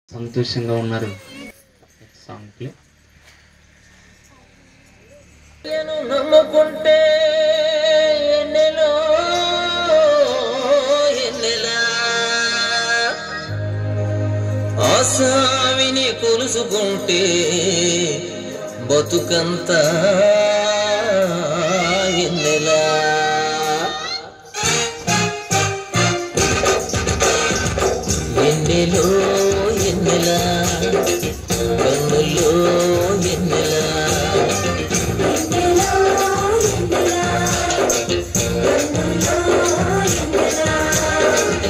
సంతోషంగా ఉన్నారు. Song play. నమ్ముకుంటే ఎన్నెలో ఎన్నెలా ఆసావిని కొలుసుకుంటే బతుకంతా ఎన్నెలా ఎన్నెలో ఎన్నెలా కన్నుల్లో ఎన్నెలా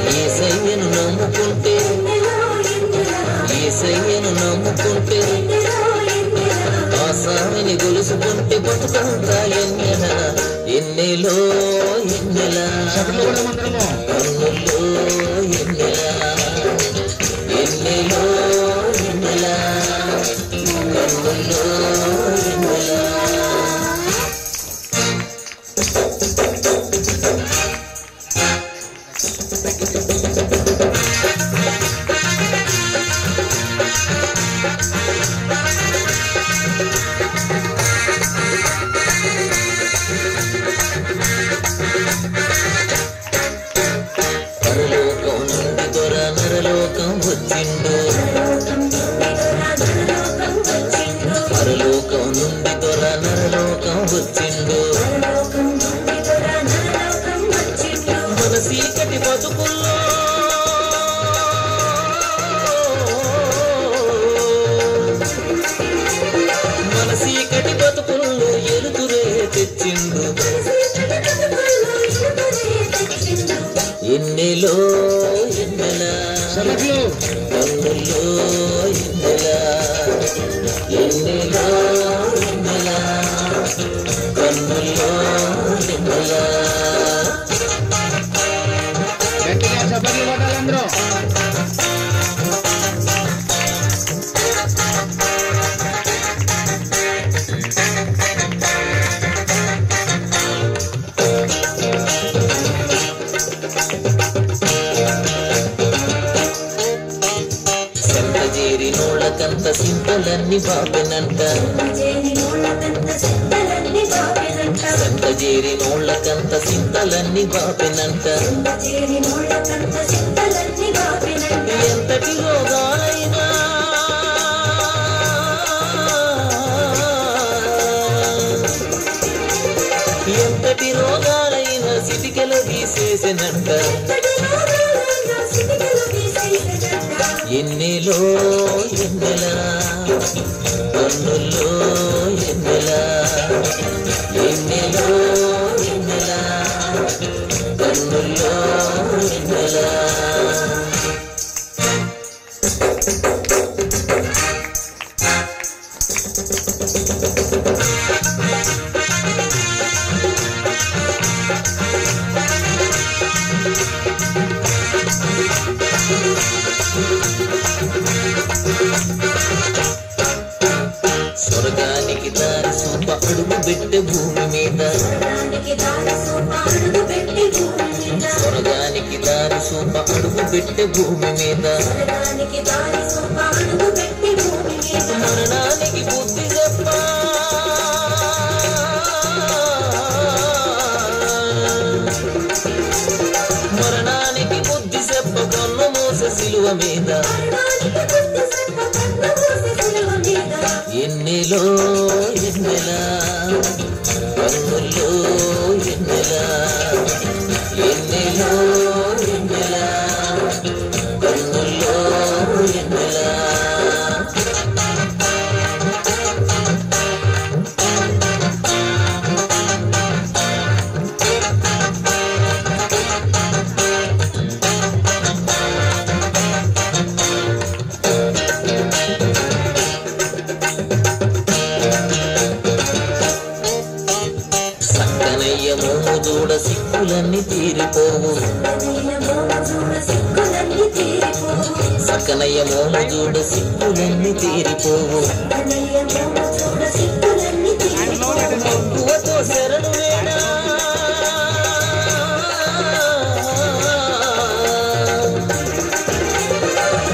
యేసయ్యను నమ్ముకుంటే యేసయ్యను నమ్ముకుంటే ఆసామిని గొలుసుకుంటే బతుకంతా ఎన్నెలా ఎన్నెలో ఎన్నెలా కన్నుల్లో ఎన్నెలా ఎన్నెలో ఎన్నెలా కన్నుల్లో ఎన్నెలా పరలోకం నుండి దొర నరలోకం వచ్చిండు పరలోకం నుండి దొర నరలోకం వచ్చిండు మన చీకటి బతుకుల్లో మన చీకటి బతుకుల్లో ఎలుతురే తెచ్చిండు ఎన్నెలో ఎన్నెలా కన్నుల్లో ఎన్నెలా ఎన్నెలో ఎన్నెలా కన్నుల్లో ఎన్నెలా సంతజేరి నోళ్ళకంత సింతలన్నీ బాపెనంట సంతజేరి నోళ్ళకంత సింతలన్నీ బాపెనంట ఎంతటి రోగాలైనా ఎంతటి రోగాలైనా సిటికెల తీసేసినంట ఎన్నెలో ఎన్నెలా కన్నుల్లో ఎన్నెలా ఎన్నెలో ఎన్నెలా కన్నుల్లో ఎన్నెలా స్వర్గానికి దారి సూప అడుగు పెట్టే భూమి మీద స్వర్గానికి దారి సూప అడుగు పెట్టే భూమి మీద మరణానికి బుద్ధి చెప్ప మరణానికి బుద్ధి చెప్ప కన్ను మూస సిలువ మీద ఎన్నెలో ఎన్నెలా కన్నుల్లో ఎన్నెలా ఎన్నెలో ఎన్నెలా కన్నుల్లో ఎన్నెలా సక్కనయ్య మోము చూడ సిక్కులన్నీ తీరిపోవు సక్కనయ్య మోము చూడ సిక్కులన్నీ తీరిపోవు మక్కువతో శరణు వేడా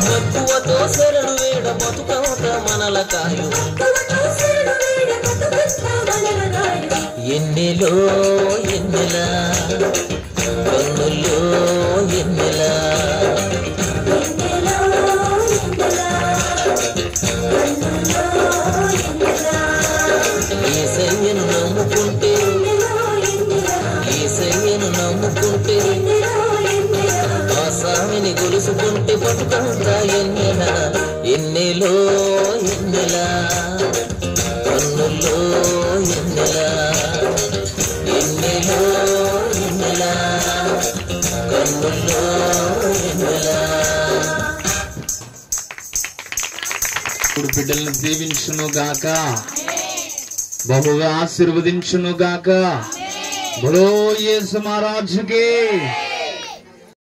మక్కువతో శరణు శరణు వేడ బతుకంత మనల కాయు ఎన్నెలో ఎన్నెలా కన్నుల్లో ఎన్నెలా యేసయ్యను నమ్ముకుంటే యేసయ్యను నమ్ముకుంటే ఆ స్వామిని గొలుసుకుంటే బతుకంతా ఎన్నెలా ఎన్నెలో ఎన్నెలా కన్నుల్లో ఎన్నెలా ఎన్నెలో ఎన్నెలా కన్నుల్లో ఎన్నెలా. ఇప్పుడు బిడ్డలను దీవించును గాక, బహుగా ఆశీర్వదించును గాక. బలో యేసు మహారాజుకి.